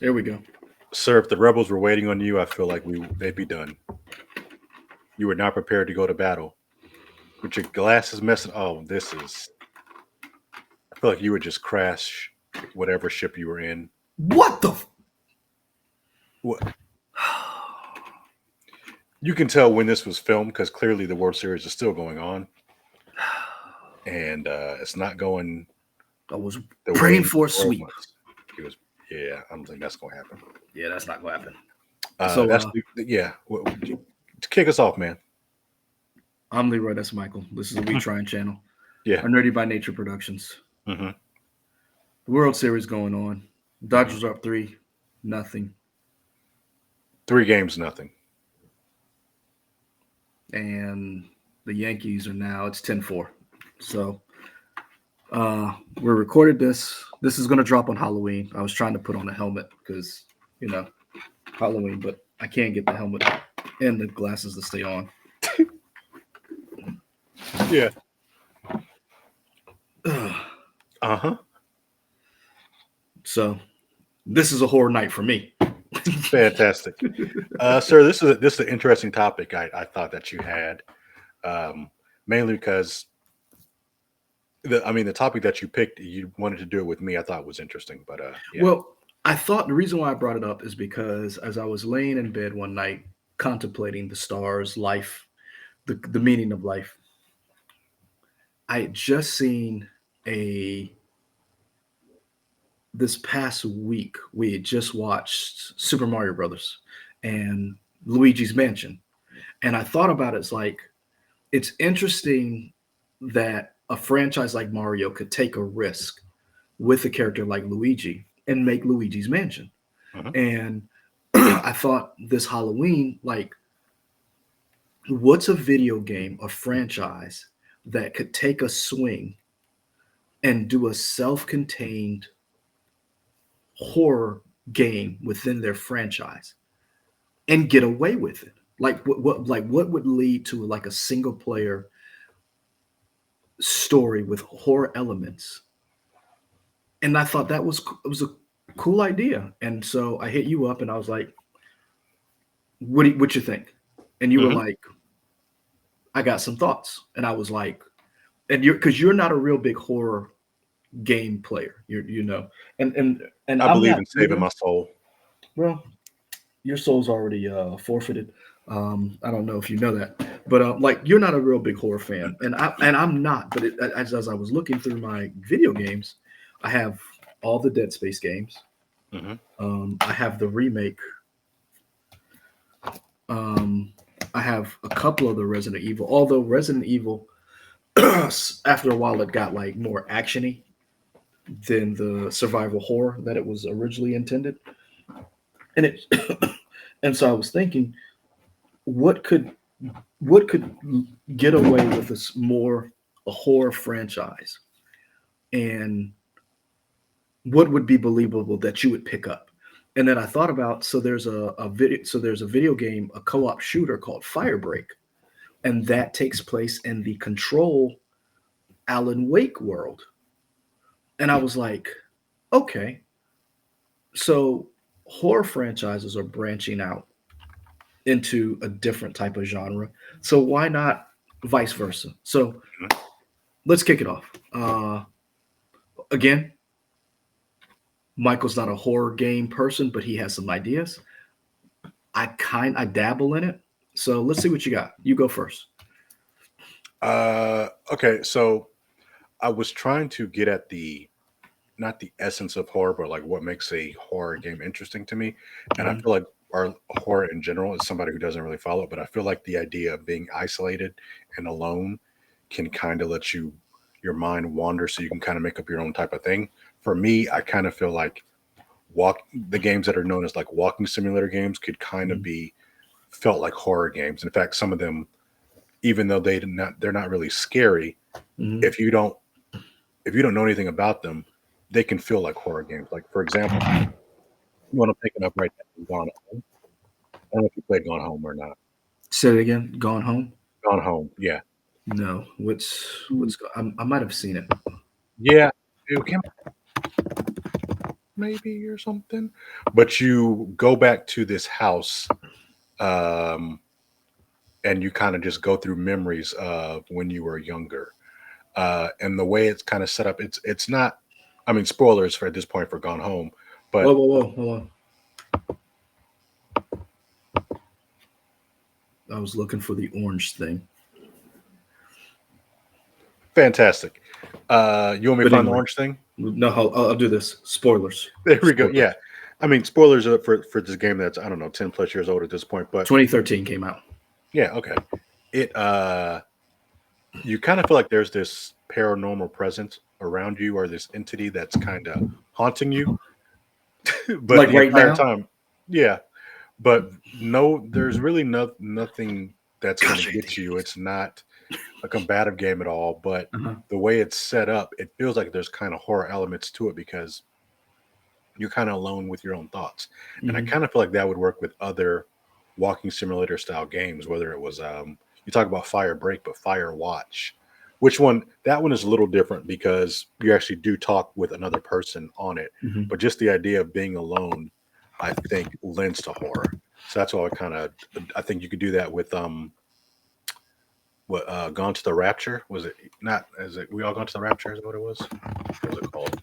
There we go. Sir, if the rebels were waiting on you, I feel like they'd be done. You were not prepared to go to battle. With your glasses messing. Oh, this is. I feel like you would just crash whatever ship you were in. What the? What? You can tell when this was filmed because clearly the World Series is still going on, and it's not going I was the praying way for a the world sweep. wants. It was, yeah. I don't think that's going to happen. Yeah, that's not gonna happen. That's So yeah. To kick us off, man. I'm Leroy. That's Michael. This is a We Hmm. Trying channel. Yeah. Our Nerdy by Nature Productions. Hmm. The World Series going on. Hmm. Dodgers are up 3-0, 3 games, nothing. and the Yankees are now it's 10-4. So we're recorded this. This is gonna drop on Halloween. I was trying to put on a helmet because you know Halloween, but I can't get the helmet and the glasses to stay on. Yeah. Ugh. Uh-huh. So this is a horror night for me. Fantastic. Sir, this is an interesting topic I thought that you had. Mainly because the topic that you picked, you wanted to do it with me. I thought was interesting, but yeah. Well, I thought the reason why I brought it up is because as I was laying in bed one night contemplating the stars, life, the meaning of life, I had just seen a this past week we had just watched Super Mario Brothers and Luigi's Mansion. And I thought about it as like it's interesting that a franchise like Mario could take a risk with a character like Luigi and make Luigi's Mansion. Mhm. And I thought this Halloween, like, what's a video game, a franchise that could take a swing and do a self contained horror game within their franchise and get away with it? What would lead to like a single player story with horror elements? And I thought that was it was a cool idea. And so I hit you up and I was like, what you think? And you were Mhm. like, I got some thoughts. And I was like, and you're not a real big horror game player. And I I'm believe not in saving either. my soul. Well, your soul's already forfeited. I don't know if you know that, but like you're not a real big horror fan, and I'm not. But as I was looking through my video games, I have all the Dead Space games. Hmm. I have the remake. Um, I have a couple of the Resident Evil. Although Resident Evil, after a while, it got like more actiony than the survival horror that it was originally intended. And it, and so I was thinking, what could what could get away with this more a horror franchise, and what would be believable that you would pick up? And then I thought about there's a video game, a co-op shooter called Firebreak, and that takes place in the Control Alan Wake world. And I was like, okay, so horror franchises are branching out into a different type of genre. So why not vice versa? So let's kick it off. Again, Michael's not a horror game person, but he has some ideas. I dabble in it. So let's see what you got. You go first. Okay, so I was trying to get at the not the essence of horror, but like what makes a horror game interesting to me. And I Mhm. feel like our horror in general is somebody who doesn't really follow it, but I feel like the idea of being isolated and alone can kind of let your mind wander so you can kind of make up your own type of thing. For me, I kind of feel like walk the games that are known as like walking simulator games could kind of Mhm. be felt like horror games. In fact, some of them, even though they're not really scary, Mhm. if you don't know anything about them, they can feel like horror games. Like for example, you want to pick it up right now, Gone Home. I don't know if you played Gone Home or not. Say it again. Gone home? Gone Home, yeah, No. I might have seen it. yeah. It came maybe or something. But you go back to this house, um, and you kind of just go through memories of when you were younger. And the way it's kind of set up, it's not. I mean, spoilers for at this point for Gone Home, Whoa, but whoa, whoa, hold on. I was looking for the orange thing. fantastic. You want me to But find the anyway, orange thing? no, I'll do this. Spoilers. There we go. Spoilers. Yeah, I mean, spoilers are for this game that's I don't know 10 plus years old at this point, but 2013 came out. yeah, okay. It you kind of feel like there's this paranormal presence around you or this entity that's kind of haunting you, but Like the right entire now? time, yeah. But no, there's really nothing that's going Gosh, to I get hate you. these. It's not a combative game at all, but Uh-huh. the way it's set up, it feels like there's kind of horror elements to it because you're kind of alone with your own thoughts. And I Hmm. kind of feel like that would work with other walking simulator style games, whether it was you talk about Fire Break, but Fire Watch. Which one? That one is a little different because you actually do talk with another person on it. Hmm. But just the idea of being alone, I think, lends to horror. So that's why I think you could do that with what Gone to the Rapture? Was it not? Is it We All Gone to the Rapture? Is that what it was? What was it called?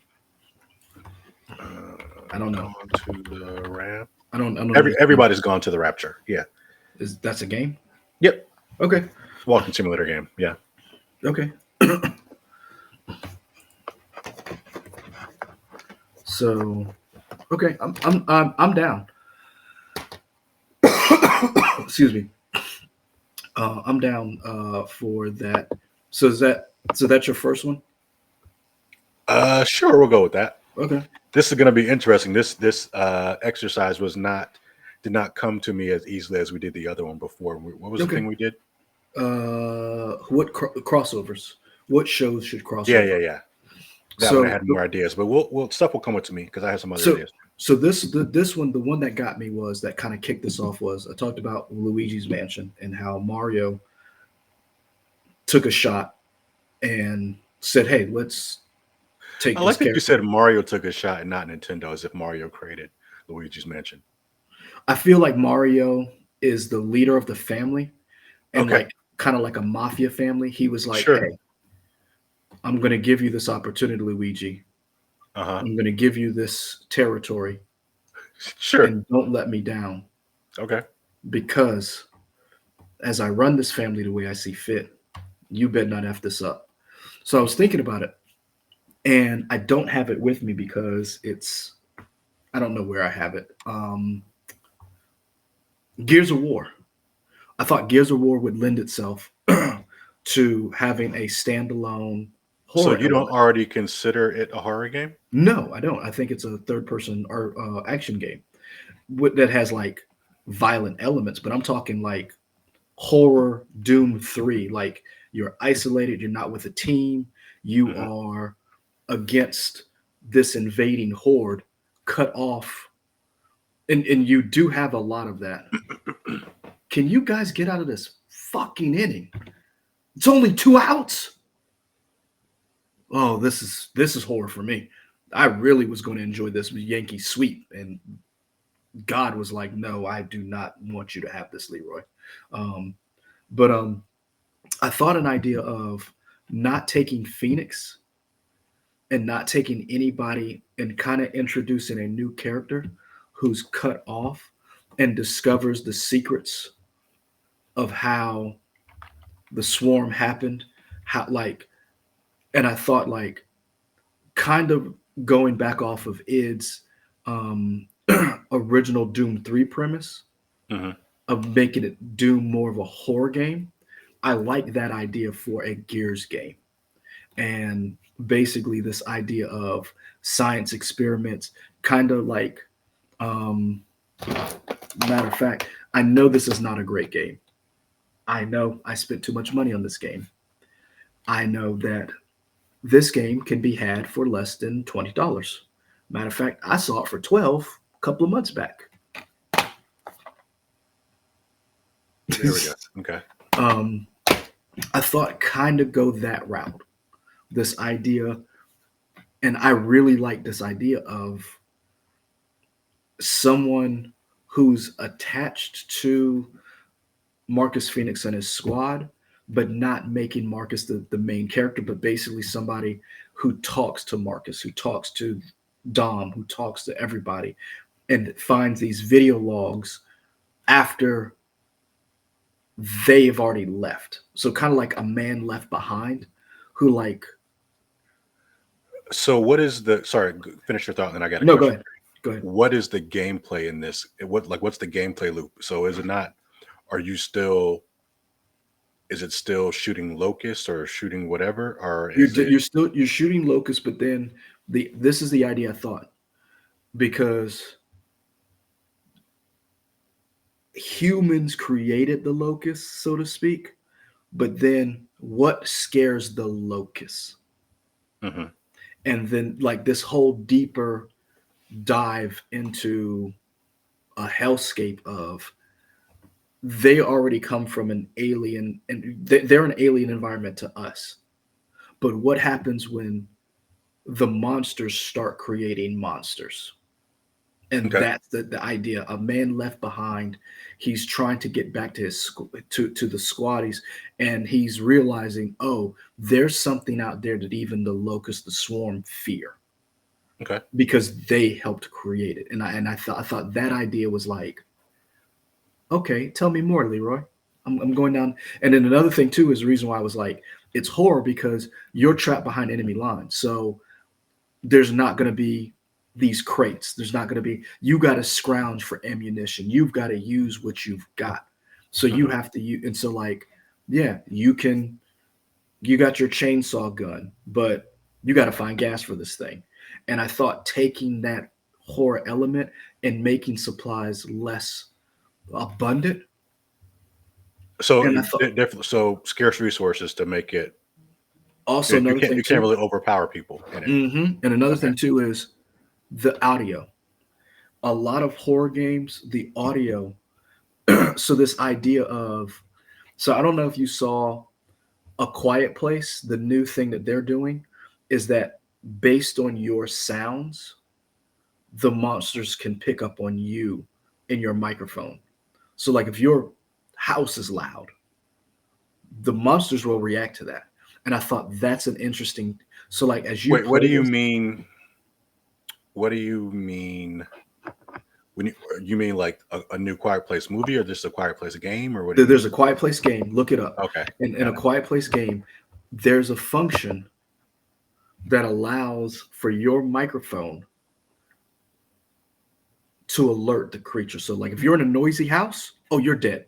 I don't know. Gone to the Rap. I don't know. Everybody's gone to the Rapture. Yeah. Is that's a game? Yep. Okay. Walking simulator game. Yeah. Okay. So, okay, I'm down. Excuse me. I'm down for that. So that's your first one? Sure, we'll go with that. Okay. This is going to be interesting. This exercise did not come to me as easily as we did the other one before. What was the Okay. thing we did? What crossovers? What shows should cross Yeah, over? yeah, yeah. That one I So had more ideas, but we'll stuff will come up to me because I have some other so ideas. so this one, the one that got me was that kind of kicked this off was I talked about Luigi's Mansion and how Mario took a shot and said, "Hey, let's take I this like that you character." said Mario took a shot and not Nintendo, as if Mario created Luigi's Mansion. I feel like Mario is the leader of the family and Okay, like kind of like a mafia family. He was like, sure. "Hey, I'm going to give you this opportunity, Luigi. Uh huh. I'm going to give you this territory Sure. and don't let me down Okay. because as I run this family the way I see fit, you better not F this up." So I was thinking about it and I don't have it with me because I don't know where I have it. Gears of War. I thought Gears of War would lend itself to having a standalone So horror you don't element. already consider it a horror game? No, I don't. I think it's a third person or action game that has like violent elements, but I'm talking like horror Doom 3. Like you're isolated, you're not with a team, you Hmm. are against this invading horde, cut off. And you do have a lot of that. Can you guys get out of this fucking inning? It's only 2 outs. Oh, this is horror for me. I really was going to enjoy this Yankee sweep, and God was like, "No, I do not want you to have this, Leroy." Um, but I thought an idea of not taking Phoenix and not taking anybody and kind of introducing a new character who's cut off and discovers the secrets of how the swarm happened, how like, and I thought like kind of going back off of id's um, original Doom 3 premise Hmm. of making it Doom more of a horror game. I like that idea for a Gears game. And basically, this idea of science experiments, kind of like, um, matter of fact, I know this is not a great game. I know I spent too much money on this game. I know that this game can be had for less than $20. Matter of fact, I saw it for 12 a couple of months back. There we go. Okay. um, I thought kind of go that route. This idea, and I really like this idea of someone who's attached to Marcus Phoenix and his squad, but not making Marcus the main character, but basically somebody who talks to Marcus, who talks to Dom, who talks to everybody, and finds these video logs after they've already left. So kind of like a man left behind who like So what is the sorry, finish your thought, and then I got a no, go question. ahead. Go ahead. What is the gameplay in this? What's the gameplay loop? So is it not are you still is it still shooting locusts or shooting whatever? Or is it You're shooting locusts, but then this is the idea I thought because humans created the locusts, so to speak, but then what scares the locusts? Mhm. And then like this whole deeper dive into a hellscape of they already come from an alien and they're an alien environment to us. But what happens when the monsters start creating monsters? And Okay. that's the idea. A man left behind. He's trying to get back to to the squatties, and he's realizing, oh, there's something out there that even the locust, the swarm, fear Okay. because they helped create it. And I thought that idea was like, okay, tell me more, Leroy. I'm going down. And then another thing too is the reason why I was like, it's horror because you're trapped behind enemy lines. So there's not going to be these crates. There's not going to be, you got to scrounge for ammunition. You've got to use what you've got. So you Mhm. have to use, and so like, yeah, you got your chainsaw gun, but you got to find gas for this thing. And I thought taking that horror element and making supplies less abundant. So And I thought definitely so scarce resources to make it also another thing you can't too. really overpower people in it. And another Okay. thing too is the audio. A lot of horror games, the audio. So this idea of, so I don't know if you saw A Quiet Place. The new thing that they're doing is that based on your sounds, the monsters can pick up on you in your microphone. So like if your house is loud, the monsters will react to that. And I thought that's an interesting. So like as you Wait, play this, what do you mean when you mean like a new Quiet Place movie or just a Quiet Place game or what do you mean? there's a Quiet Place game. Look it up. Okay. In Got a it. Quiet Place game, there's a function that allows for your microphone to alert the creature. So, like if you're in a noisy house, oh, you're dead.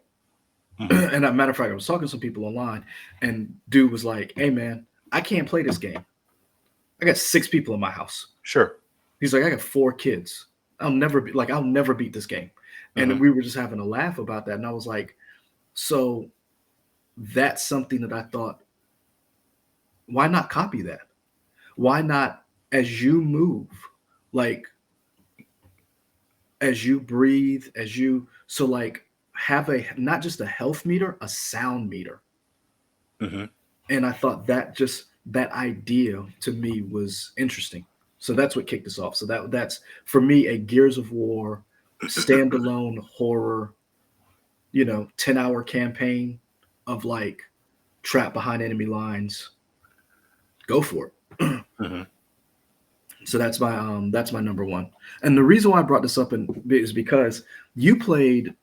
Mhm. And as a matter of fact, I was talking to some people online, and dude was like, "Hey, man, I can't play this game. I got 6 people in my house." Sure. He's like, "I got 4 kids. I'll never beat this game." And Mhm. we were just having a laugh about that, and I was like, "So that's something that I thought, why not copy that? Why not as you move, like as you breathe, as you so like have a not just a health meter, a sound meter." Mhm. And I thought that just that idea to me was interesting. So that's what kicked us off. So that's for me a Gears of War standalone horror, 10-hour campaign of like trapped behind enemy lines. Go for it. Mhm. So that's my number one. And the reason why I brought this up is because you played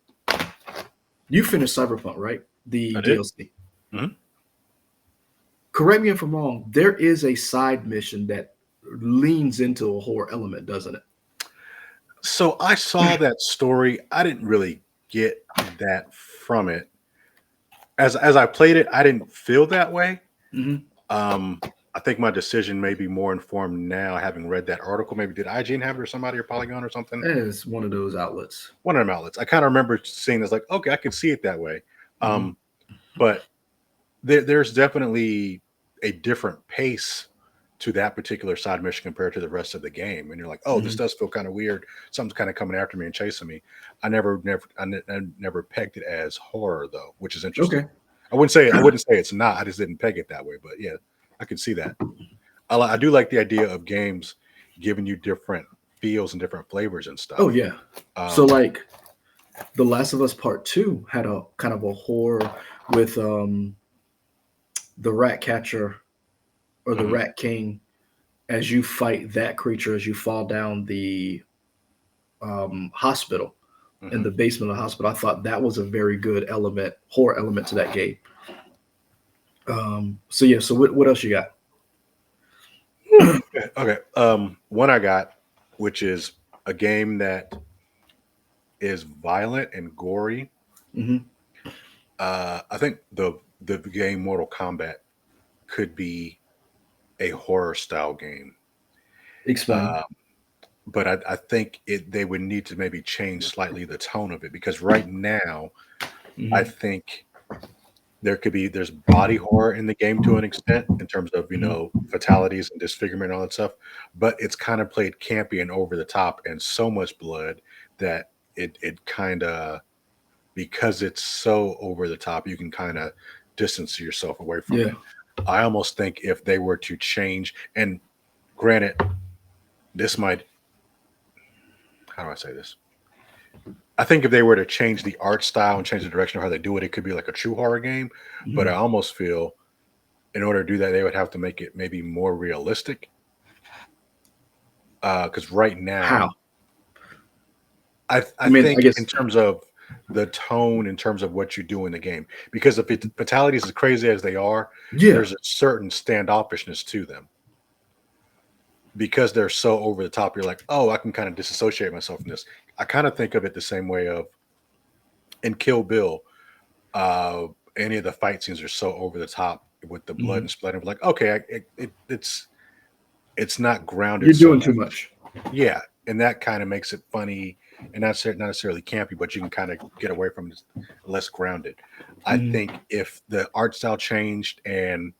you finished Cyberpunk, right? The I did. DLC. Mhm. Correct me if I'm wrong. There is a side mission that leans into a horror element, doesn't it? So I saw that story. I didn't really get that from it. As I played it, I didn't feel that way. Hmm. Um, I think my decision may be more informed now, having read that article. Maybe did IGN have it or somebody or Polygon or something? As one of those outlets. One of them outlets. I kind of remember seeing this, like, okay, I could see it that way. Hmm. Um, but there's definitely a different pace to that particular side mission compared to the rest of the game. And you're like, oh, this Hmm. does feel kind of weird. Something's kind of coming after me and chasing me. I never pegged it as horror though, which is interesting. Okay. I wouldn't say it's not. I just didn't peg it that way. But yeah, I could see that. I do like the idea of games giving you different feels and different flavors and stuff. Oh yeah. So Um, like The Last of Us Part Two had a kind of a horror with the rat catcher or the mhm, rat king as you fight that creature as you fall down the hospital in mhm. the basement of the hospital. I thought that was a very good element, horror element to that game. So yeah, so what else you got? Okay. One I got, which is a game that is violent and gory. Hmm. I think the game Mortal Kombat could be a horror style game. Explain. Uh, but I think they would need to maybe change slightly the tone of it because right now I Hmm. think there's body horror in the game to an extent in terms of Hmm. fatalities and disfigurement and all that stuff, but it's kind of played campy and over the top and so much blood that it kind of, because it's so over the top, you can kind of distance yourself away from Yeah. it. I almost think if they were to change, and granted, this might, how do I say this? I think if they were to change the art style and change the direction of how they do it, it could be like a true horror game. But I Hmm. almost feel in order to do that, they would have to make it maybe more realistic. Because right How? now, I I mean, I think in guess. terms of the tone, in terms of what you do in the game, because if fatalities as crazy as they are, Yeah. there's a certain standoffishness to them because they're so over the top. You're like, oh, I can kind of disassociate myself from this. I kind of think of it the same way of in Kill Bill. Uh, any of the fight scenes are so over the top with the blood Hmm. and splatter. Like, okay, it's not grounded You're so doing too much. much. Yeah, and that kind of makes it funny and not necessarily campy, but you can kind of get away from it less grounded. I Hmm. think if the art style changed and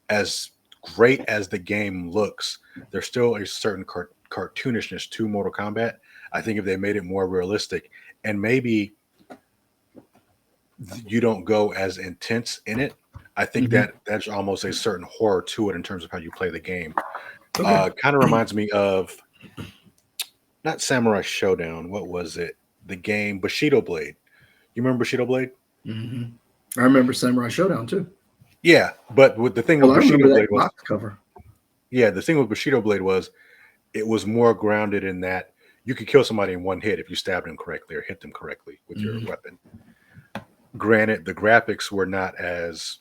as great as the game looks, there's still a certain cartoonishness to Mortal Kombat. I think if they made it more realistic and maybe you don't go as intense in it, I think Hmm. that that's almost a certain horror to it in terms of how you play the game. Okay. Kind of reminds me of not Samurai Showdown. What was it? The game Bushido Blade. You remember Bushido Blade? Hmm. I remember Samurai Showdown too. Yeah, but with the thing Well, with I Bushido remember Blade that was, box cover. yeah, the thing with Bushido Blade was it was more grounded in that you could kill somebody in one hit if you stabbed them correctly or hit them correctly with your Hmm. weapon. Granted, the graphics were not as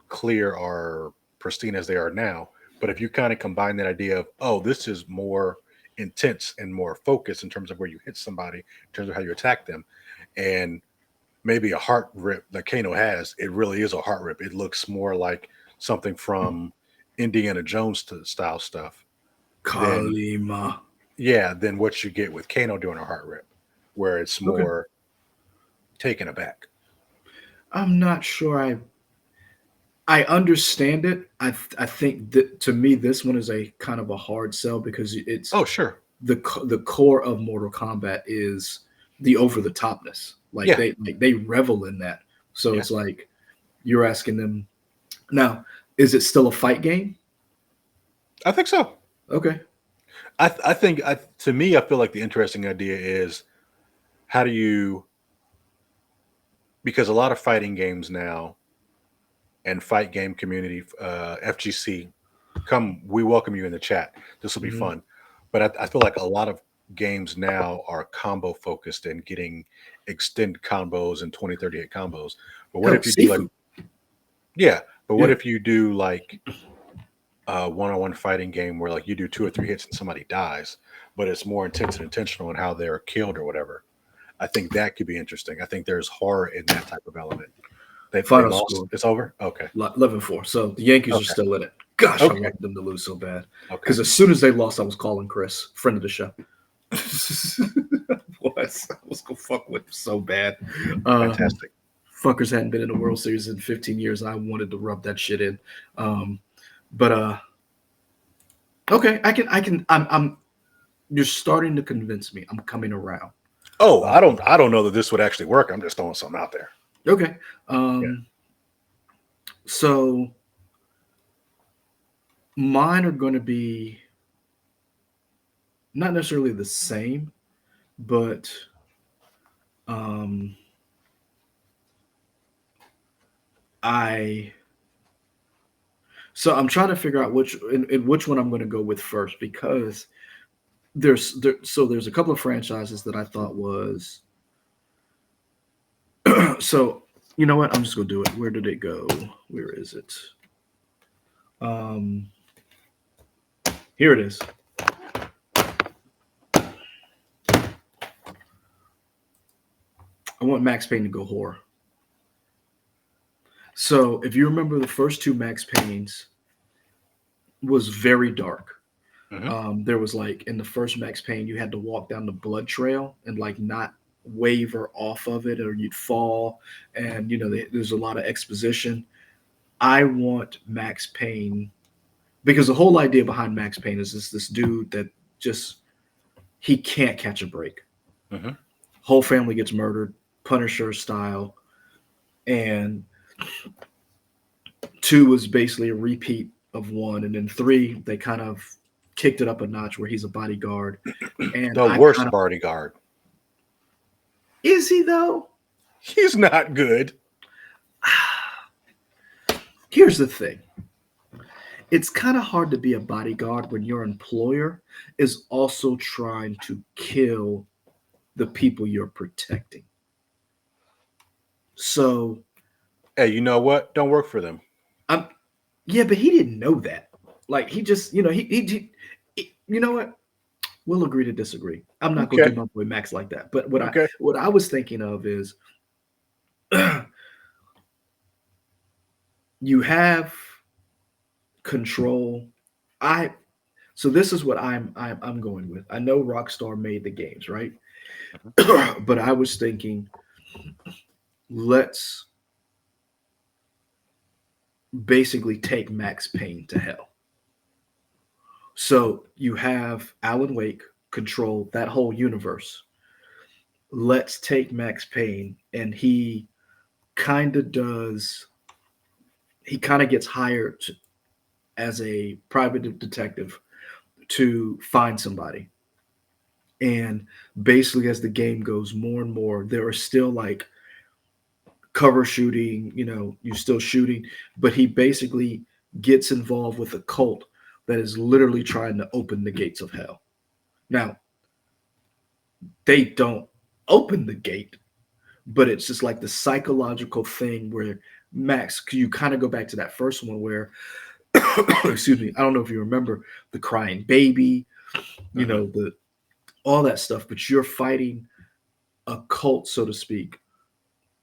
clear or pristine as they are now, but if you kind of combine that idea of, oh, this is more intense and more focused in terms of where you hit somebody, in terms of how you attack them, and maybe a heart rip that Kano has, it really is a heart rip. It looks more like something from Indiana Jones style stuff than, Kalima. yeah, than what you get with Kano doing a heart rip, where it's Okay. more taken aback. I'm not sure I understand it. I think that to me this one is a kind of a hard sell because it's Oh, sure. the core of Mortal Kombat is the over the topness. Yeah. Like they revel in that. So Yeah. it's like you're asking them now, is it still a fight game? I think so. Okay. I think to me, I feel like the interesting idea is how do you, because a lot of fighting games now and fight game community, FGC, come, we welcome you in the chat. This will be Hmm. fun. But I feel like a lot of games now are combo focused and getting extended combos and 20, 30 hit combos. But what Hell, if you do like, Sifu. yeah, but what Yeah. if you do like a one-on-one fighting game where like you do two or three hits and somebody dies, but it's more intense and intentional in how they're killed or whatever? I think that could be interesting. I think there's horror in that type of element. They Final lost. score It's over. Okay. 11-4. So the Yankees are Okay. still in it. Gosh, I Okay. wanted them to lose so bad. Okay. Because as soon as they lost, I was calling Chris, friend of the show. I was gonna fuck with so bad. Um, Fantastic. Fuckers hadn't been in the World Series in 15 years, and I wanted to rub that shit in. But okay, I'm. You're starting to convince me. I'm coming around. Oh, Uh, I don't know that this would actually work. I'm just throwing something out there. okay. Yeah. So mine are going to be not necessarily the same, but um, I so I'm trying to figure out in which one I'm going to go with first because there's a couple of franchises that I thought was so you know what I'm just gonna do it. Where did it go? Where is it? Um, Here it is. I want Max Payne to go horror. So if you remember the first two Max Paynes was very dark. Hmm. There was like in the first Max Payne, you had to walk down the blood trail and like not waver off of it or you'd fall. And you know, there's a lot of exposition. I want Max Payne because the whole idea behind Max Payne is this dude that just he can't catch a break. Hmm. Whole family gets murdered, Punisher style, and two was basically a repeat of one, and then three they kind of kicked it up a notch where he's a bodyguard, and The I kind worst of bodyguard. is he though? He's not good. Here's the thing. It's kind of hard to be a bodyguard when your employer is also trying to kill the people you're protecting. So Hey, you know what? Don't work for them. I'm yeah, but he didn't know that. Like he just, you know, you know what? We'll agree to disagree. I'm not gonna do Okay. my boy Max like that. But what I Okay. what I was thinking of is you have control. I so this is what I'm going with. I know Rockstar made the games, right? Mhm. But I was thinking, let's basically take Max Payne to hell. So you have Alan Wake control that whole universe. Let's take Max Payne, and kind of does. He kind of gets hired as a private detective to find somebody. And basically, as the game goes more and more, there are still like cover shooting, you know, you're still shooting, but he basically gets involved with a cult that is literally trying to open the gates of hell. Now, they don't open the gate, but it's just like the psychological thing where Max, you kind of go back to that first one where, excuse me, I don't know if you remember the crying baby, you Hmm. know, the all that stuff, but you're fighting a cult, so to speak,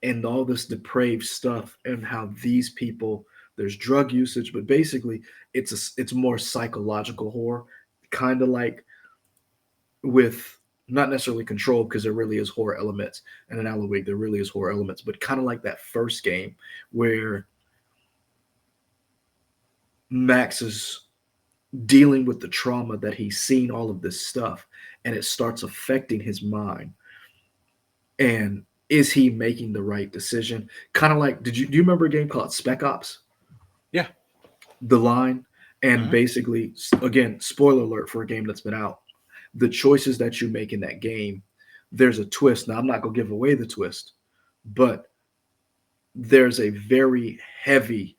and all this depraved stuff and how these people there's drug usage, but basically it's more psychological horror, kind of like with not necessarily control because there really is horror elements and in Alan Wake there really is horror elements, but kind of like that first game where Max is dealing with the trauma that he's seen all of this stuff and it starts affecting his mind. And is he making the right decision? Kind of like, do you remember a game called Spec Ops? Yeah. The line, and Hmm. basically, again, spoiler alert for a game that's been out. The choices that you make in that game, there's a twist. Now, I'm not gonna give away the twist, but there's a very heavy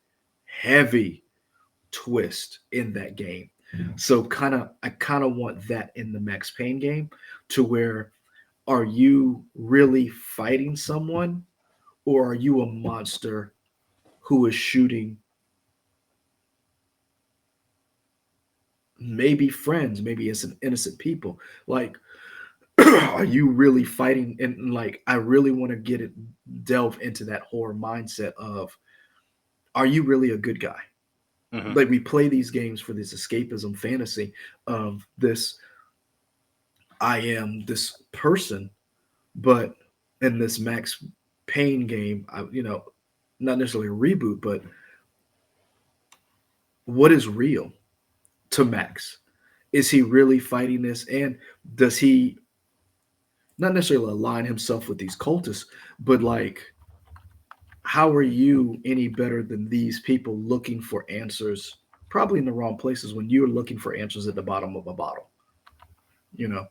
twist in that game. So I kind of want that in the Max Payne game to where are you really fighting someone or are you a monster who is shooting maybe friends, maybe it's an innocent people? Like, are you really fighting? And like, I really want to delve into that horror mindset of, are you really a good guy? Hmm. Like, we play these games for this escapism fantasy of this, I am this person, but in this Max Payne game, you know, not necessarily a reboot, but what is real to Max? Is he really fighting this? And does he not necessarily align himself with these cultists, but like, how are you any better than these people looking for answers, probably in the wrong places when you're looking for answers at the bottom of a bottle? you know.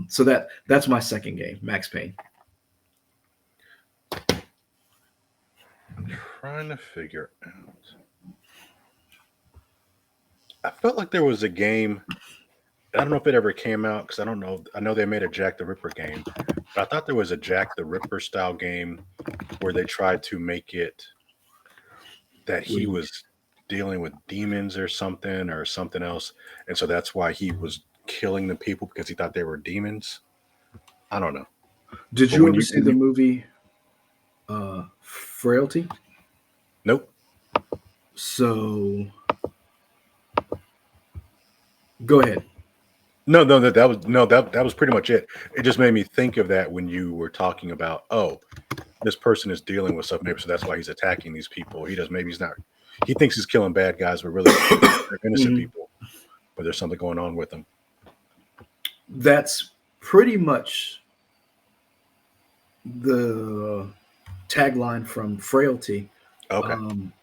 So that's my second game, Max Payne. I'm trying to figure out. I felt like there was a game. I don't know if it ever came out because I don't know. I know they made a Jack the Ripper game, but I thought there was a Jack the Ripper style game where they tried to make it that he We was dealing with demons or something else, and so that's why he was killing the people because he thought they were demons. I don't know, Did but you ever see when the you movie Frailty? nope. So go ahead. No, no, that was no, that was pretty much it. It just made me think of that when you were talking about, oh, this person is dealing with stuff, maybe so that's why he's attacking these people. He does maybe he's not. He thinks he's killing bad guys, but really they're innocent Mhm. people. But there's something going on with them. That's pretty much the tagline from Frailty. Okay, Um,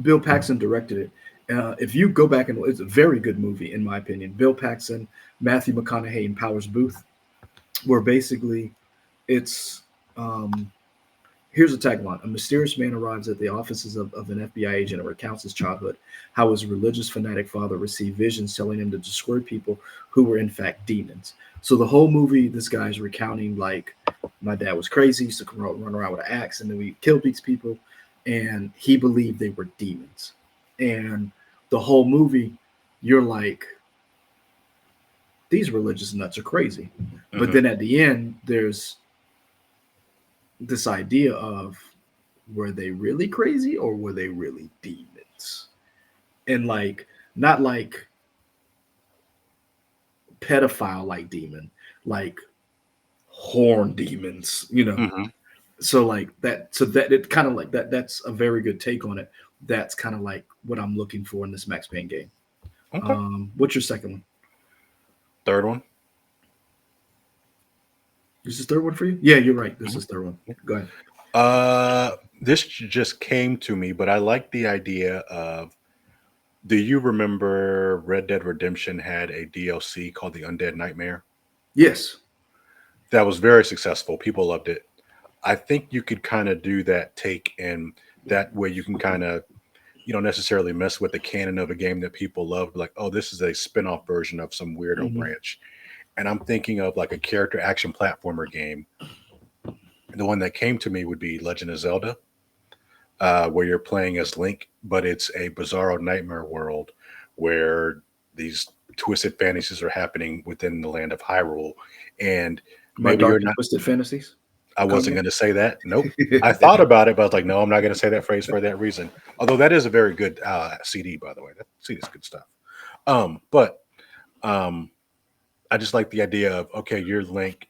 Bill Paxton directed it. If you go back and it's a very good movie in my opinion. Bill Paxton, Matthew McConaughey, and Powers Booth, where basically it's here's a tagline: a mysterious man arrives at the offices of an FBI agent and recounts his childhood, how his religious fanatic father received visions telling him to destroy people who were in fact demons. So the whole movie, this guy's recounting like my dad was crazy, used to run around with an axe, and then we killed these people, and he believed they were demons. And the whole movie, you're like, these religious nuts are crazy. But hmm then at the end, there's this idea of were they really crazy or were they really demons? And like, not like pedophile like demon, like horn demons, you know. hmm So like that, so that it kind of like that. That's a very good take on it. That's kind of like what I'm looking for in this Max Payne game. Okay. What's your second one? Third one. Is this third one for you? Yeah, you're right. This Mhm. is third one. Go ahead. This just came to me, but I like the idea of. Do you remember Red Dead Redemption had a DLC called the Undead Nightmare? Yes. That was very successful. People loved it. I think you could kind of do that take, and that way you can kind of you don't necessarily mess with the canon of a game that people love. Like, oh, this is a spin-off version of some weirdo Hmm. branch. And I'm thinking of like a character action platformer game. The one that came to me would be Legend of Zelda, where you're playing as Link, but it's a bizarro nightmare world where these twisted fantasies are happening within the land of Hyrule. And My maybe you're dark and not, twisted fantasies. I wasn't Content. going to say that. Nope. I thought about it, but I was like, no, I'm not going to say that phrase for that reason. Although that is a very good CD, by the way. That CD is good stuff. But um, I just like the idea of okay, you're Link,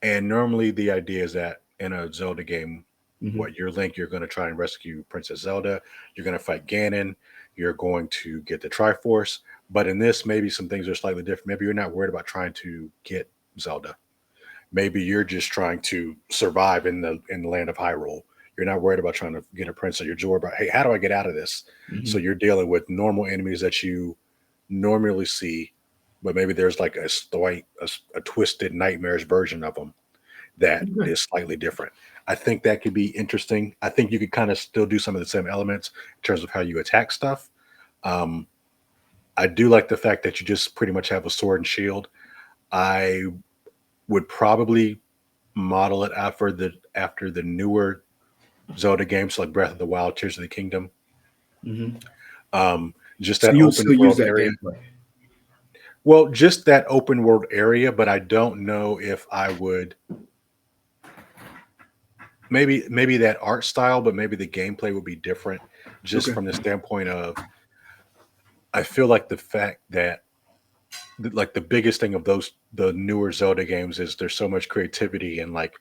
and normally the idea is that in a Zelda game, Hmm. what you're Link, you're going to try and rescue Princess Zelda. You're going to fight Ganon. You're going to get the Triforce. But in this, maybe some things are slightly different. Maybe you're not worried about trying to get Zelda. Maybe you're just trying to survive in the land of Hyrule. You're not worried about trying to get a princess. You're worried about, hey, how do I get out of this? So Hmm. you're dealing with normal enemies that you normally see, but maybe there's like a twisted, nightmarish version of them that Okay. is slightly different. I think that could be interesting. I think you could kind of still do some of the same elements in terms of how you attack stuff. Um, I do like the fact that you just pretty much have a sword and shield. I would probably model it after the newer Zelda games like Breath of the Wild, Tears of the Kingdom. Hmm. Just So that you would open still use world that area. gameplay. Well, just that open world area, but I don't know if I would maybe that art style, but maybe the gameplay would be different just Okay. from the standpoint of I feel like the fact that like the biggest thing of those the newer Zelda games is there's so much creativity and like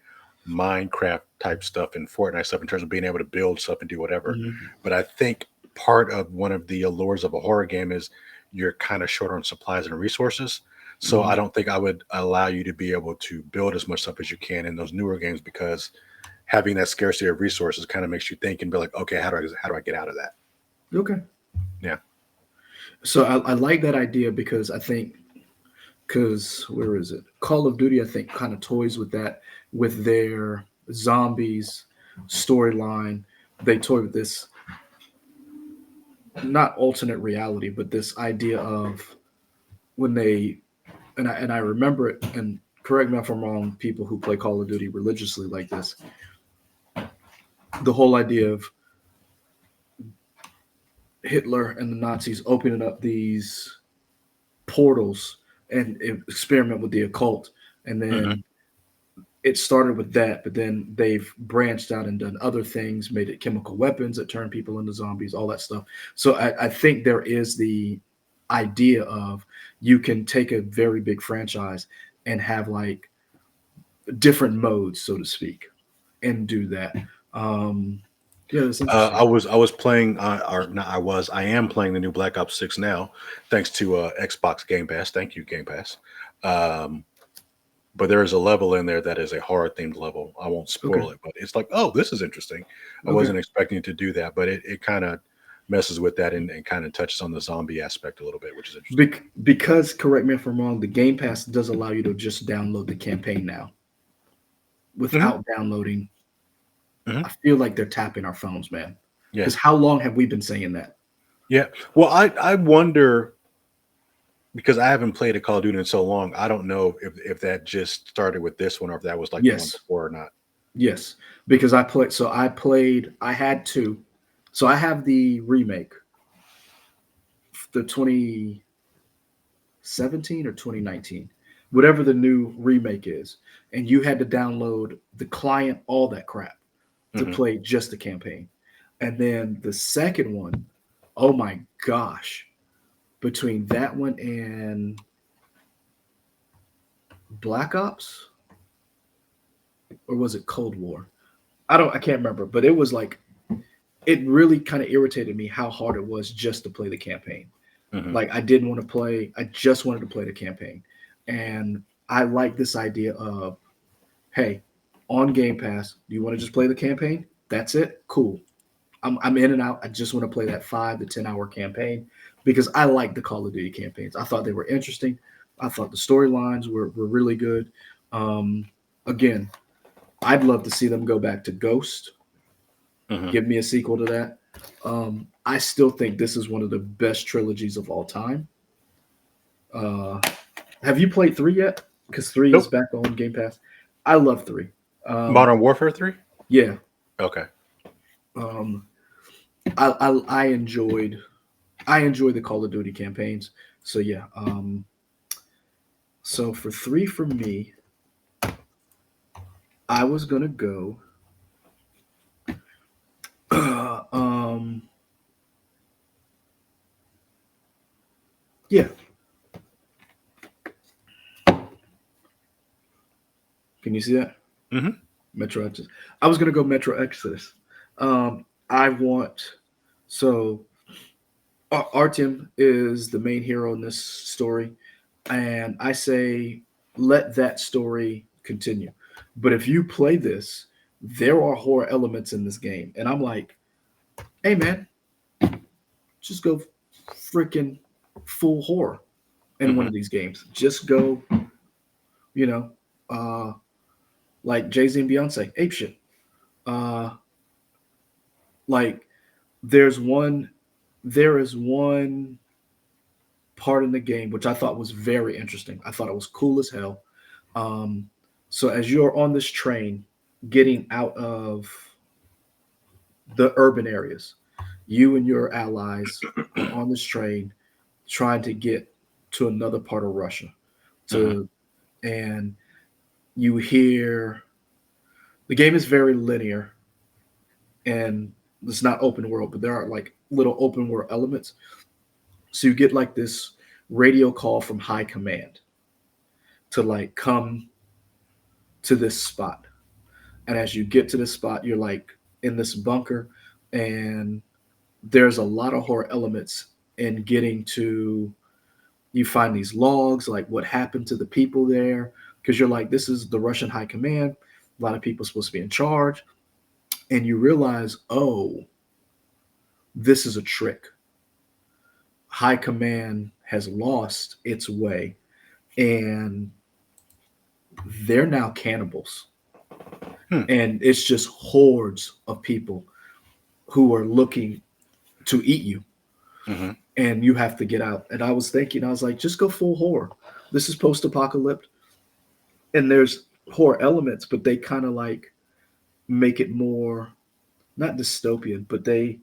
Minecraft type stuff and Fortnite stuff in terms of being able to build stuff and do whatever. Hmm. But I think part of one of the allures of a horror game is you're kind of short on supplies and resources. So I Hmm. don't think I would allow you to be able to build as much stuff as you can in those newer games because having that scarcity of resources kind of makes you think and be like, okay, how do I get out of that? Okay. Yeah. So I like that idea because I think because where is it? Call of Duty, I think, kind of toys with that with their zombies storyline. They toy with this not alternate reality, but this idea of when they and I remember it, and correct me if I'm wrong, people who play Call of Duty religiously like this, the whole idea of Hitler and the Nazis opening up these portals and experiment with the occult, and Hmm. then it started with that, but then they've branched out and done other things, made it chemical weapons that turn people into zombies, all that stuff. So I think there is the idea of you can take a very big franchise and have like different modes, so to speak, and do that. Um, yeah, that's interesting. I was playing, or not, I am playing the new Black Ops 6 now, thanks to Xbox Game Pass. Thank you, Game Pass. Um, but there is a level in there that is a horror themed level. I won't Okay, spoil it, but it's like, oh, this is interesting. I okay. wasn't expecting to do that, but it kind of messes with that and kind of touches on the zombie aspect a little bit, which is interesting. Because correct me if I'm wrong, the Game Pass does allow you to just download the campaign now Hmm. without downloading. Hmm. I feel like they're tapping our phones, man. Yeah, Because how long have we been saying that? yeah. Well, I wonder because I haven't played a Call of Duty in so long. I don't know if that just started with this one or if that was like the one Yes, before or not. yes. Because I played. So I played. I had two. So I have the remake, the 2017 or 2019, whatever the new remake is, and you had to download the client, all that crap, to Hmm. play just the campaign. And then the second one, oh my gosh, between that one and Black Ops, or was it Cold War? I can't remember, but it was like it really kind of irritated me how hard it was just to play the campaign. Hmm. Like I didn't want to play, I just wanted to play the campaign. And I like this idea of, hey, on Game Pass, do you want to just play the campaign? That's it. Cool. I'm in and out. I just want to play that 5 to 10 hour campaign because I like the Call of Duty campaigns. I thought they were interesting. I thought the storylines were really good. Um, again, I'd love to see them go back to Ghost. Hmm. Give me a sequel to that. I still think this is one of the best trilogies of all time. Uh, have you played three yet? Because three is Nope. back on Game Pass. I love three. Um, Modern Warfare 3? yeah, Okay. um, I enjoyed the Call of Duty campaigns. So yeah. So for three for me, I was gonna go. Um, yeah. Can you see that? Hmm. Metro Exodus. I was gonna go Metro Exodus. I want so Artyom is the main hero in this story, and I say let that story continue. But if you play this, there are horror elements in this game, and I'm like, hey man, just go freaking full horror in one Hmm. of these games. Just go, you know, uh, like Jay Z and Beyonce, ape shit. Uh, like there's there is one part in the game which I thought was very interesting. I thought it was cool as hell. Um, so as you're on this train getting out of the urban areas, you and your allies are on this train trying to get to another part of Russia. Hmm. To and you hear the game is very linear and it's not open world, but there are like little open world elements. So you get like this radio call from high command to like come to this spot. And as you get to this spot, you're like in this bunker, and there's a lot of horror elements in getting to. You find these logs, like what happened to the people there, because you're like, this is the Russian high command. A lot of people supposed to be in charge, and you realize, oh, this is a trick. High command has lost its way and they're now cannibals, Hmm. and it's just hordes of people who are looking to eat you, Hmm. and you have to get out. And I was thinking, I was like, just go full horror. This is post-apocalyptic, and there's horror elements, but they kind of like make it more not dystopian, but they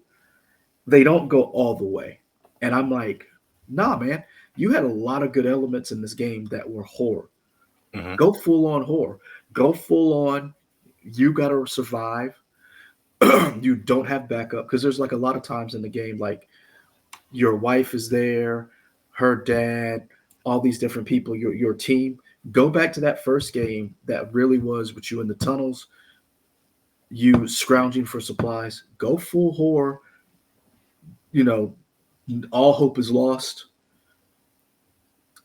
don't go all the way. And I'm like, nah, man, you had a lot of good elements in this game that were horror. Hmm. Go full on horror. Go full on. You got to survive. You don't have backup because there's like a lot of times in the game, like your wife is there, her dad, all these different people, your team. Go back to that first game that really was with you in the tunnels, you scrounging for supplies. Go full horror. You know, all hope is lost.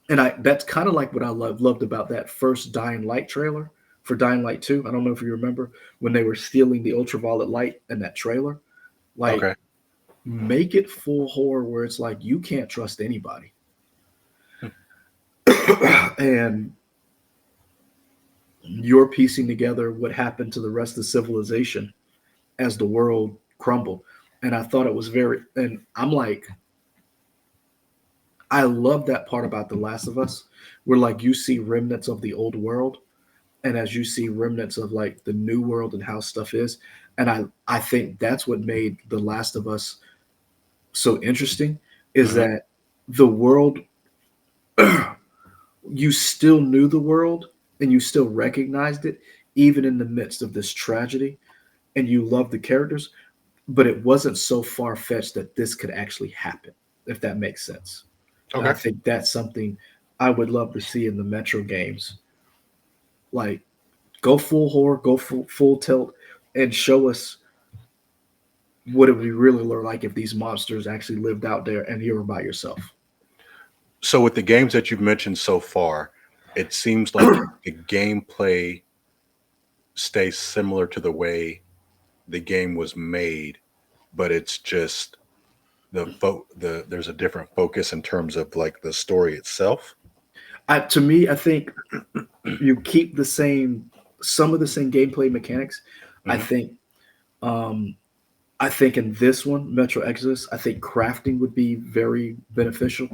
And I that's kind of like what I loved about that first Dying Light trailer for Dying Light 2. I don't know if you remember when they were stealing the ultraviolet light in that trailer. Like, Okay. make it full horror where it's like you can't trust anybody. Hmm. And you're piecing together what happened to the rest of civilization as the world crumbled. And I thought it was very, and I'm like, I love that part about The Last of Us, where like you see remnants of the old world, and as you see remnants of like the new world and how stuff is. And I think that's what made The Last of Us so interesting is Hmm. that the world you still knew the world and you still recognized it even in the midst of this tragedy, and you loved the characters, but it wasn't so far-fetched that this could actually happen, if that makes sense. And I Okay. think that's something I would love to see in the Metro games. Like, go full horror, go full tilt, and show us what it would really look like if these monsters actually lived out there and you were by yourself. So with the games that you've mentioned so far, it seems like the gameplay stays similar to the way the game was made, but it's just there's a different focus in terms of like the story itself. To me, I think you keep the same some of the same gameplay mechanics. I Hmm. think um, I think in this one, Metro Exodus, I think crafting would be very beneficial.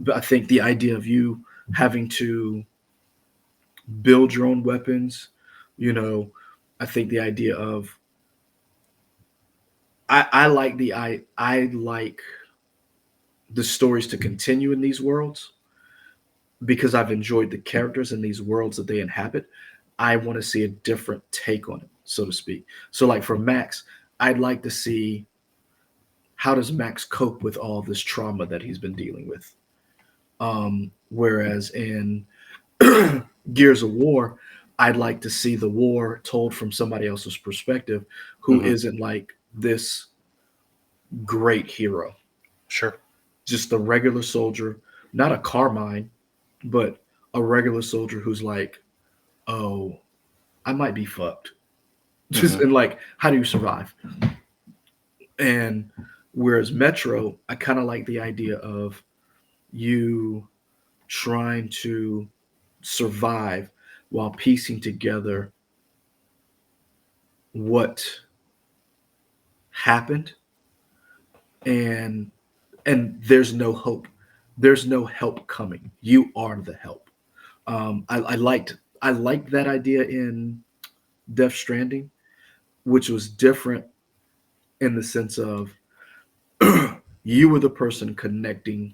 But I think the idea of you having to build your own weapons, you know, I think the idea of I like I like the stories to continue in these worlds because I've enjoyed the characters in these worlds that they inhabit. I want to see a different take on it, so to speak. So like for Max, I'd like to see how does Max cope with all this trauma that he's been dealing with. Whereas in Gears of War, I'd like to see the war told from somebody else's perspective who Hmm. isn't like this great hero, Sure. just a regular soldier, not a Carmine, but a regular soldier who's like, oh, I might be fucked. Just Hmm. and like, how do you survive? And whereas Metro, I kind of like the idea of you trying to survive while piecing together what happened, and there's no hope, there's no help coming, you are the help. I liked that idea in Death Stranding, which was different in the sense of you were the person connecting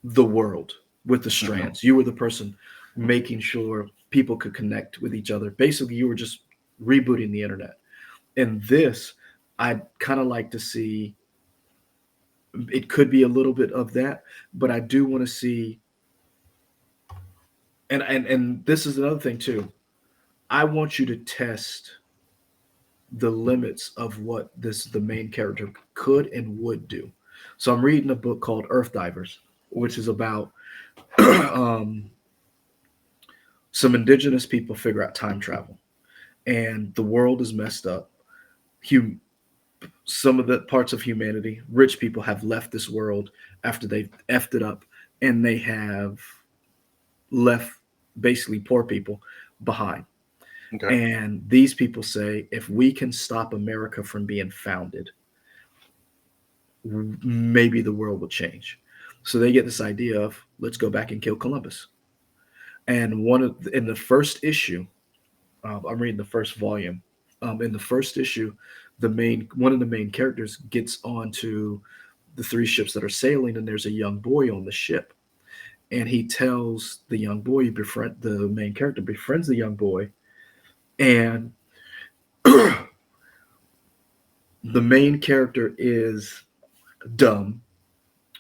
the world with the Hmm. strands. You were the person making sure people could connect with each other. Basically, you were just rebooting the internet. In this, I'd kind of like to see it could be a little bit of that, but I do want to see and this is another thing too. I want you to test the limits of what this the main character could and would do. So I'm reading a book called Earth Divers, which is about um, some indigenous people figure out time travel, and the world is messed up. Hum- some of the parts of humanity, rich people have left this world after they've effed it up, and they have. left basically poor people behind. Okay. And these people say, if we can stop America from being founded, maybe the world will change. So they get this idea of, let's go back and kill Columbus. And in the first issue, I'm reading the first volume. In the first issue, the main one of the main characters gets onto the three ships that are sailing, and there's a young boy on the ship, and he tells the young boy, the main character befriends the young boy, and the main character is dumb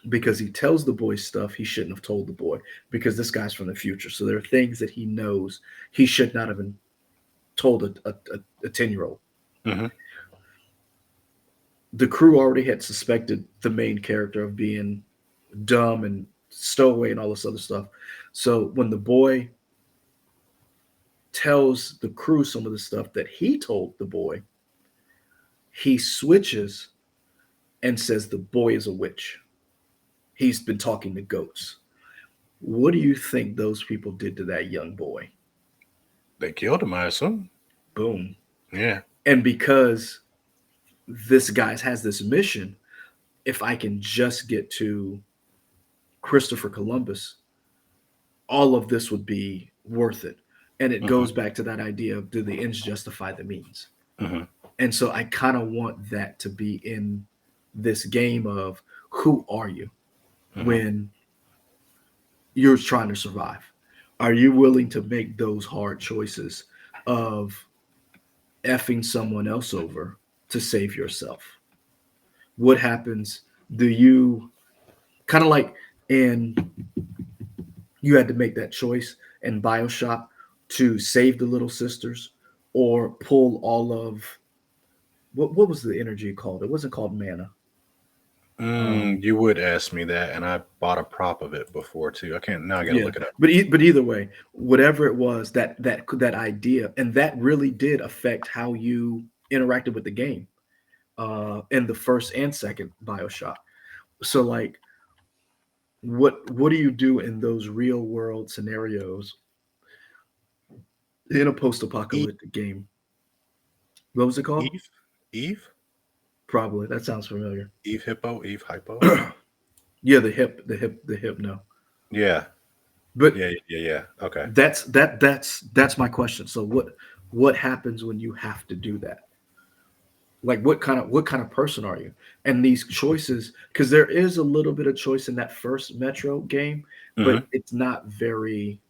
because he tells the boy stuff he shouldn't have told the boy, because this guy's from the future. So there are things that he knows he should not have been told a 10-year-old. Mm-hmm. The crew already had suspected the main character of being dumb and stowaway and all this other stuff. So when the boy tells the crew some of the stuff that he told the boy, he switches and says the boy is a witch. He's been talking to goats. What do you think those people did to that young boy? They killed him, I assume. Boom. Yeah. And because this guy has this mission, if I can just get to Christopher Columbus, all of this would be worth it. And it goes back to that idea of, do the ends justify the means? Mm-hmm. And so I kind of want that to be in this game of, who are you when you're trying to survive? Are you willing to make those hard choices of effing someone else over to save yourself? What happens? Do you kind of like in, you had to make that choice in BioShock to save the little sisters, or pull all of what was the energy called? It wasn't called mana. You would ask me that, and I bought a prop of it before too. I can't now. I gotta look it up. But either way, whatever it was, that idea, and that really did affect how you interacted with the game in the first and second BioShock. So like, what do you do in those real world scenarios in a post-apocalyptic game? What was it called? Eve. Probably. That sounds familiar. Eve Hippo. Eve Hypo. Yeah, the hypno. Yeah. But yeah. Okay. That's my question. So what happens when you have to do that? Like, what kind of person are you? And these choices, because there is a little bit of choice in that first Metro game, but it's not very.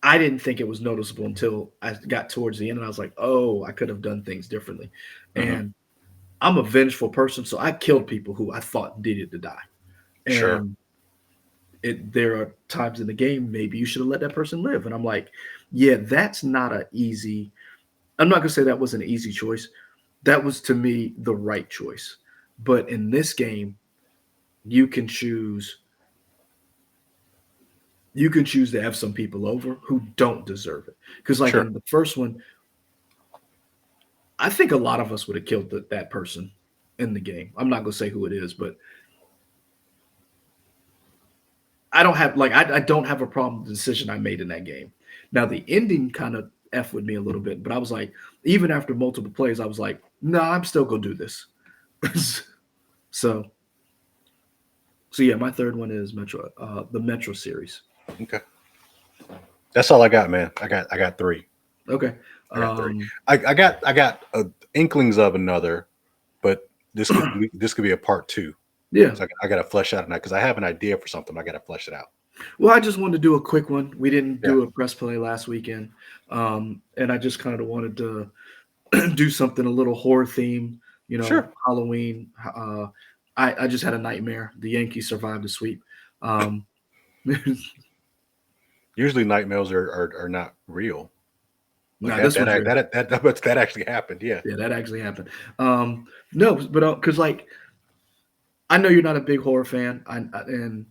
I didn't think it was noticeable until I got towards the end, and I was like, oh, I could have done things differently. And I'm a vengeful person, so I killed people who I thought needed to die. And Sure. There are times in the game, maybe you should have let that person live. And I'm like, yeah, that's not an easy. I'm not gonna say that was an easy choice. That was, to me, the right choice. But in this game, you can choose. You can choose to have some people over who don't deserve it. Because like in the first one, I think a lot of us would have killed that person in the game. I'm not gonna say who it is, but I don't have a problem with the decision I made in that game. Now the ending kind of F with me a little bit, but I was like, even after multiple plays, I was like, no, I'm still gonna do this. so yeah, my third one is Metro, the Metro series. Okay. That's all I got, man. I got three. Okay. I got inklings of another, but this could be a part two. Yeah. So I got to flesh out on that because I have an idea for something. I got to flesh it out. Well, I just wanted to do a quick one. We didn't do a press play last weekend, and I just kind of wanted to do something a little horror themed. Halloween. I just had a nightmare. The Yankees survived the sweep. Usually nightmares are not real. Like that actually happened. Yeah. Yeah, that actually happened. No, but because like, I know you're not a big horror fan, and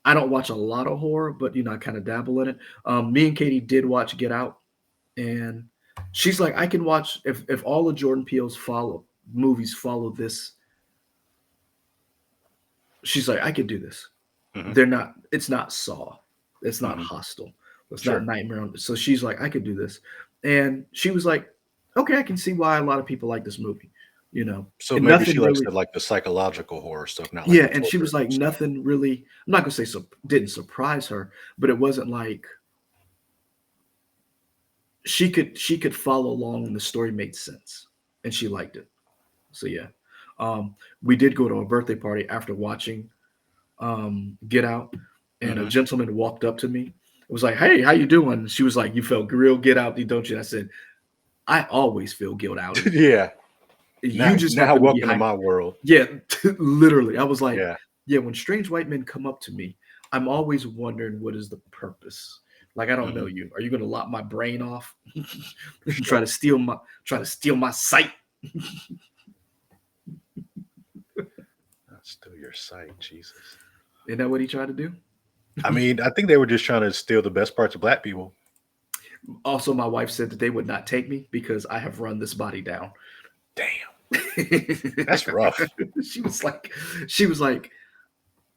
I don't watch a lot of horror, but I kind of dabble in it. Me and Katie did watch Get Out, and she's like, I can watch if all of Jordan Peele's movies follow this. She's like, I could do this. It's not Saw. It's not Mhm. hostile. It's not Sure. nightmare. So she's like, I could do this. And she was like, okay, I can see why a lot of people like this movie, you know, So and maybe she nothing likes really. the like the psychological horror stuff, not like Yeah. the And she torture was like, stuff. nothing really, I'm not going to say didn't surprise her, but it wasn't like she could follow along and the story made sense and she liked it. So yeah. We did go to a birthday party after watching Get Out, and a Mhm. gentleman walked up to me. It was like, "Hey, how you doing?" She was like, "You felt real get outy, don't you?" And I said, "I always feel guilt outy. Yeah. You Now just now happen to be welcome to high." my world. Yeah, literally. I was like, Yeah. "Yeah." When strange white men come up to me, I'm always wondering what is the purpose. Like, I don't know Mhm. you. Are you going to lock my brain off? try Sure. to steal my try to steal my sight? That's still your sight, Jesus. Isn't that what he tried to do? I mean, I think they were just trying to steal the best parts of black people. Also, my wife said that they would not take me because I have run this body down. Damn, that's rough. she was like, she was like,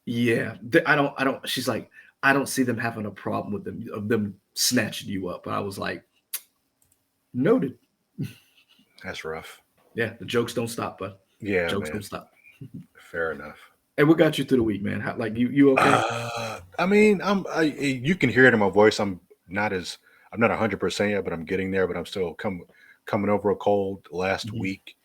yeah, I don't. She's like, I don't see them having a problem with them snatching you up. And I was like, noted. That's rough. Yeah, the jokes don't stop, but Yeah, jokes don't man. stop. Fair enough. Hey, what got you through the week, man? Like you okay? I mean, you can hear it in my voice. I'm not 100% yet, but I'm getting there. But I'm still coming over a cold. Last Mhm. week,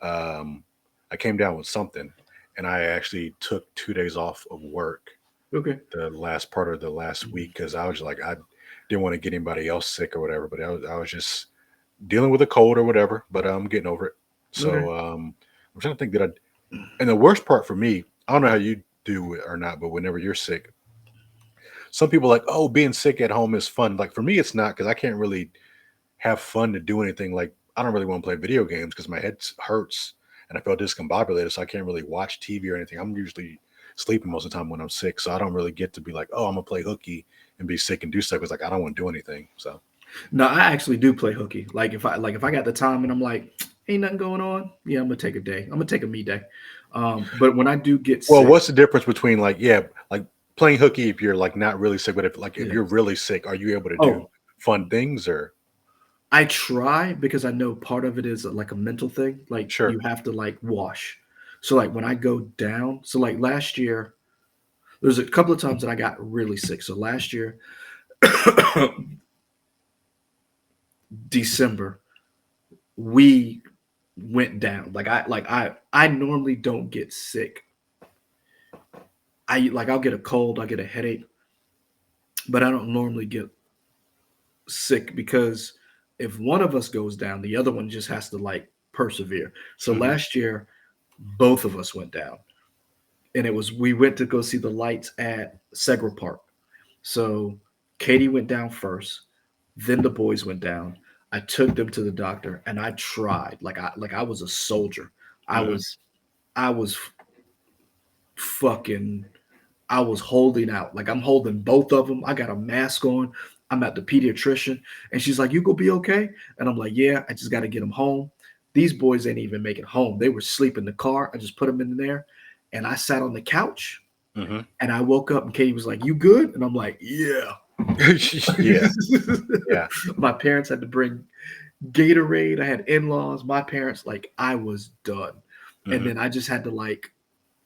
um, I came down with something, and I actually took 2 days off of work Okay. the last part of the last week because I was like, I didn't want to get anybody else sick or whatever. But I was just dealing with a cold or whatever. But I'm getting over it. Okay. So I'm trying to think that and the worst part for me, I don't know how you do it or not, but whenever you're sick, some people are like, oh, being sick at home is fun. Like for me, it's not because I can't really have fun to do anything. Like I don't really want to play video games because my head hurts and I feel discombobulated, so I can't really watch TV or anything. I'm usually sleeping most of the time when I'm sick, so I don't really get to be like, oh, I'm gonna play hooky and be sick and do stuff. It's like I don't want to do anything. So No, I actually do play hooky. Like if I got the time and I'm like, ain't nothing going on, yeah, I'm gonna take a day. I'm gonna take a me day. But when I do get well, sick, what's the difference between like like playing hooky if you're like not really sick, but if yeah. you're really sick, are you able to do Oh, fun things or I try because I know part of it is like a mental thing. Like you sure? have to like wash. So like when I go down, so like last year, there's a couple of times that I got really sick. So last year, December, we went down. I normally don't get sick. I'll get a cold, I'll get a headache, but I don't normally get sick because if one of us goes down, the other one just has to like persevere. So Hmm. last year, both of us went down. And it was we went to go see the lights at Segra Park. So Katie went down first, then the boys went down. I took them to the doctor and I tried like I was a soldier. I Hmm. was I was fucking I was holding out. Like I'm holding both of them. I got a mask on. I'm at the pediatrician and she's like, "You gonna be okay?" And I'm like, "Yeah, I just got to get them home." These boys ain't even make it home. They were asleep in the car. I just put them in there and I sat on the couch. Hmm. And I woke up and Katie was like, "You good?" And I'm like, "Yeah." Yeah, yeah. My parents had to bring Gatorade. I had in-laws. My parents, like, I was done. And Hmm. then I just had to like,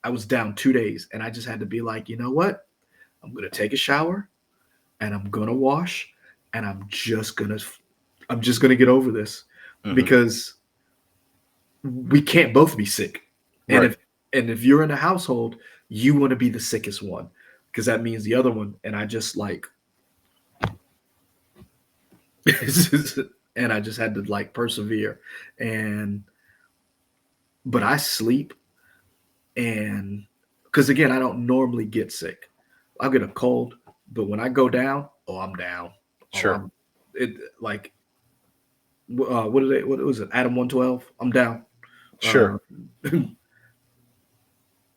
I was down 2 days, and I just had to be like, you know what? I'm gonna take a shower and I'm gonna wash, and I'm just gonna get over this Hmm. because we can't both be sick. And Right. if you're in a household, you want to be the sickest one because that means the other one. And I just like and I just had to like persevere. And but I sleep and because again, I don't normally get sick. I'll get a cold, but when I go down, oh, I'm down. Oh, Sure. I'm it like what was it? Adam 112. I'm down. Uh Sure.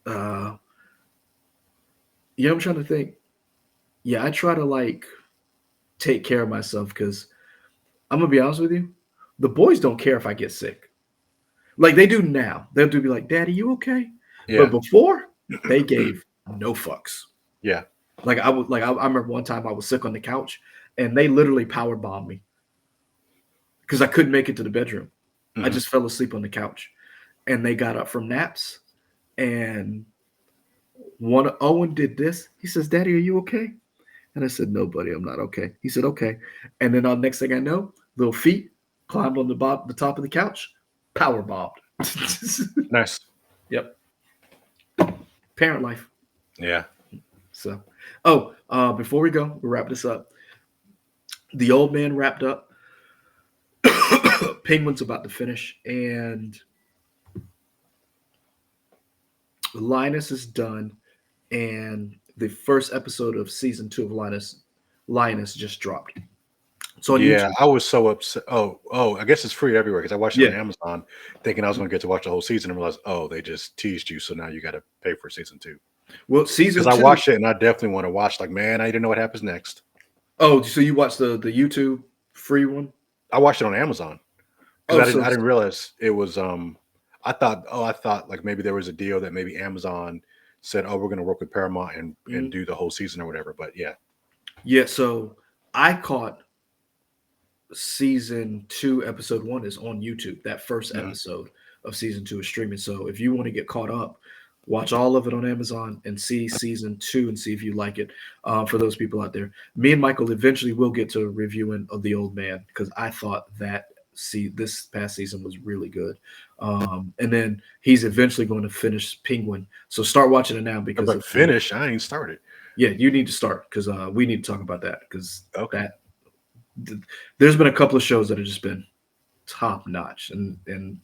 uh yeah, I'm trying to think. Yeah, I try to like take care of myself because I'm gonna be honest with you, the boys don't care if I get sick. Like they do now. They'll do be like, "Daddy, you okay?" But Yeah. before, they gave no fucks. Yeah. Like I remember one time I was sick on the couch, and they literally power bombed me because I couldn't make it to the bedroom. I Mhm. just fell asleep on the couch, and they got up from naps, and one Owen did this. He says, "Daddy, are you okay?" And I said, "No, buddy, I'm not okay." He said, "Okay." And then next thing I know, little feet climbed on the top of the couch, power bombed. Nice. Yep, parent life. Yeah. So, before we wrap this up. The old man wrapped up. Penguin's about to finish, and Linus is done. And the first episode of season 2 of Linus just dropped. It's on Yeah, YouTube. I was so upset. I guess it's free everywhere because I watched it Yeah. on Amazon thinking I was going to get to watch the whole season and realized, oh, they just teased you. So now you got to pay for season 2. Well, Because season I 2. watched it and I definitely want to watch. Like, man, I didn't know what happens next. Oh, so you watched the YouTube free one? I watched it on Amazon because Oh, I didn't realize it was. I thought like maybe there was a deal that maybe Amazon said, oh, we're going to work with Paramount and mhm. do the whole season or whatever. But yeah, Yeah. So I caught season 2, episode 1 is on YouTube. That first Mhm. episode of season 2 is streaming. So if you want to get caught up, watch all of it on Amazon and see season 2 and see if you like it. For those people out there, me and Michael eventually will get to reviewing of The Old Man because I thought that this past season was really good. And then he's eventually going to finish Penguin. So start watching it now because but finish. I ain't started. yeah, you need to start because we need to talk about that because Okay. there's been a couple of shows that have just been top notch, and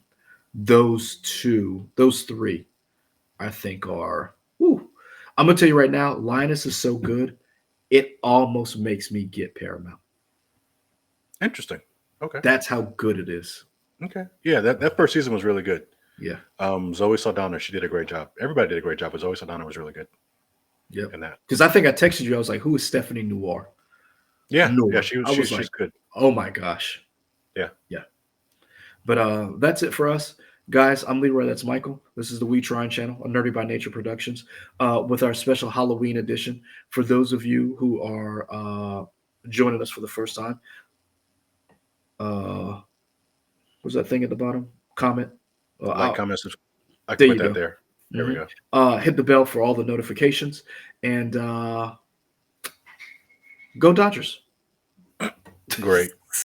those three, I think are. Whew. I'm gonna tell you right now, Linus is so good, it almost makes me get Paramount. Interesting. Okay. That's how good it is. Okay. Yeah, that first season was really good. Yeah. Zoe Saldana, she did a great job. Everybody did a great job, but Zoe Saldana was really good Yep. in that. Because I think I texted you. I was like, "Who is Stephanie Noir?" Yeah, Noir. she was I was she's like, good. "Oh my gosh." Yeah. Yeah. But that's it for us. Guys, I'm Leroy. That's Michael. This is the We Trine channel, a Nerdy by Nature Productions, with our special Halloween edition. For those of you who are joining us for the first time, what's that thing at the bottom? Comment. Like, comment, I There can you put that go. there. There we go. Hit the bell for all the notifications, and go Dodgers. Great.